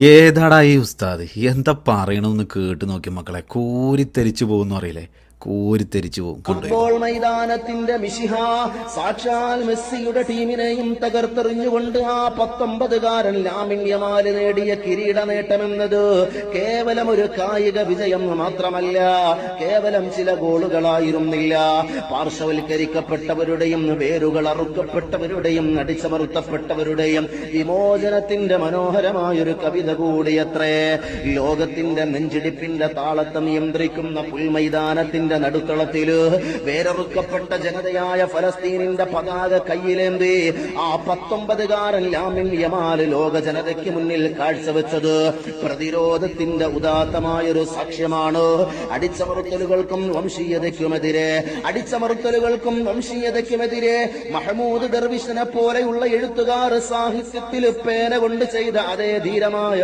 ഏതാടാ ഈ ഉസ്താദ് എന്താ പറയണമെന്ന് കേട്ട് നോക്കി മക്കളെ, കോരിത്തെരിച്ചു പോകുന്നു അറിയില്ലേ, കോരിത്തെരിച്ചു പോകും. ഫുട്ബോൾ മൈതാനത്തിന്റെ മിശിഹ സാക്ഷാൽ മെസ്സിയുടെ ടീമിനെയും തകർത്തെറിഞ്ഞുകൊണ്ട് ആ 19കാരൻ ലാമിൻ യമാൽ നേടിയ കിരീട നേട്ടമെന്നത് കേവലം ഒരു കായിക വിജയം മാത്രമല്ല, കേവലം ചില ഗോളുകളായിരുന്നില്ല. പാർശ്വവൽക്കരിക്കപ്പെട്ടവരുടെയും വേരുകൾ അറുക്കപ്പെട്ടവരുടെയും അടിച്ചമർത്തപ്പെട്ടവരുടെയും വിമോചനത്തിന്റെ മനോഹരമായൊരു കവിത കൂടിയത്രേ. ലോകത്തിന്റെ നെഞ്ചിടിപ്പിന്റെ താളത്തെ നിയന്ത്രിക്കുന്ന പുൽമൈതാനത്തിന്റെ നടുത്തളത്തില് വേരറുക്കപ്പെട്ട ജനതയായ ഫലസ്തീനിന്റെ പതാക കയ്യിലേന്തി ആ 19കാരൻ ലാമിൻ യമാൽ ലോക ജനതയ്ക്ക് മുന്നിൽ കാഴ്ചവെച്ചത് പ്രതിരോധത്തിന്റെ ഉദാത്തമായൊരു സാക്ഷ്യമാണ്. അടിച്ചമർത്തലുകൾക്കും വംശീയതയ്ക്കുമെതിരെ മഹ്മൂദ് ദർവിഷിനെ പോലെയുള്ള എഴുത്തുകാർ സാഹിത്യത്തിൽ പേന കൊണ്ട് ചെയ്ത അതേ ധീരമായ